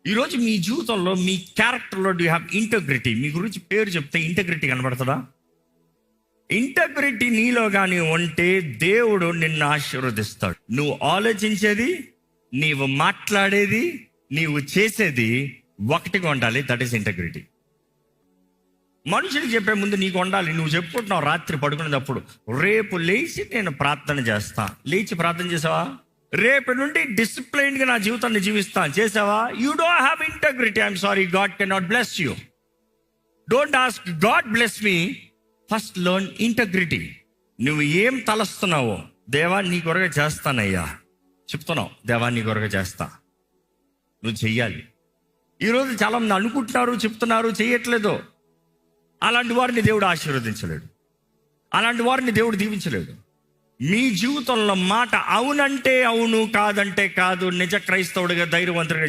ఈరోజు మీ జీవితంలో మీ క్యారెక్టర్లో డూ హ్యావ్ ఇంటగ్రిటీ. మీ గురించి పేరు చెప్తే ఇంటగ్రిటీ కనబడుతుందా? ఇంటగ్రిటీ నీలో కానీ ఉంటే దేవుడు నిన్ను ఆశీర్వదిస్తాడు. నువ్వు ఆలోచించేది, నీవు మాట్లాడేది, నీవు చేసేది ఒకటిగా ఉండాలి. That is integrity. మనుషులు చెప్పే ముందు నీకు ఉండాలి. నువ్వు చెప్పుకుంటున్నావు రాత్రి పడుకునేటప్పుడు, రేపు లేచి నేను ప్రార్థన చేస్తా. లేచి ప్రార్థన చేసావా? రేపు నుండి డిసిప్లైన్గా నా జీవితాన్ని జీవిస్తా చేసావా? You don't have integrity. I'm sorry, God can not bless you. Don't ask God bless me. First learn integrity. నువ్వు ఏం తలస్తున్నావో, దేవా నీ కొరగా చేస్తానయ్యా చెప్తున్నావు, దేవా నీ కొరగా చేస్తా, నువ్వు చెయ్యాలి. ఈరోజు చాలామంది అనుకుంటున్నారు, చెప్తున్నారు, చెయ్యట్లేదు. అలాంటి వారిని దేవుడు ఆశీర్వదించలేడు. అలాంటి వారిని దేవుడు దీవించలేడు. మీ జీవితంలో మాట అవునంటే అవును, కాదంటే కాదు, నిజ క్రైస్తవుడిగా ధైర్యవంతుడిగా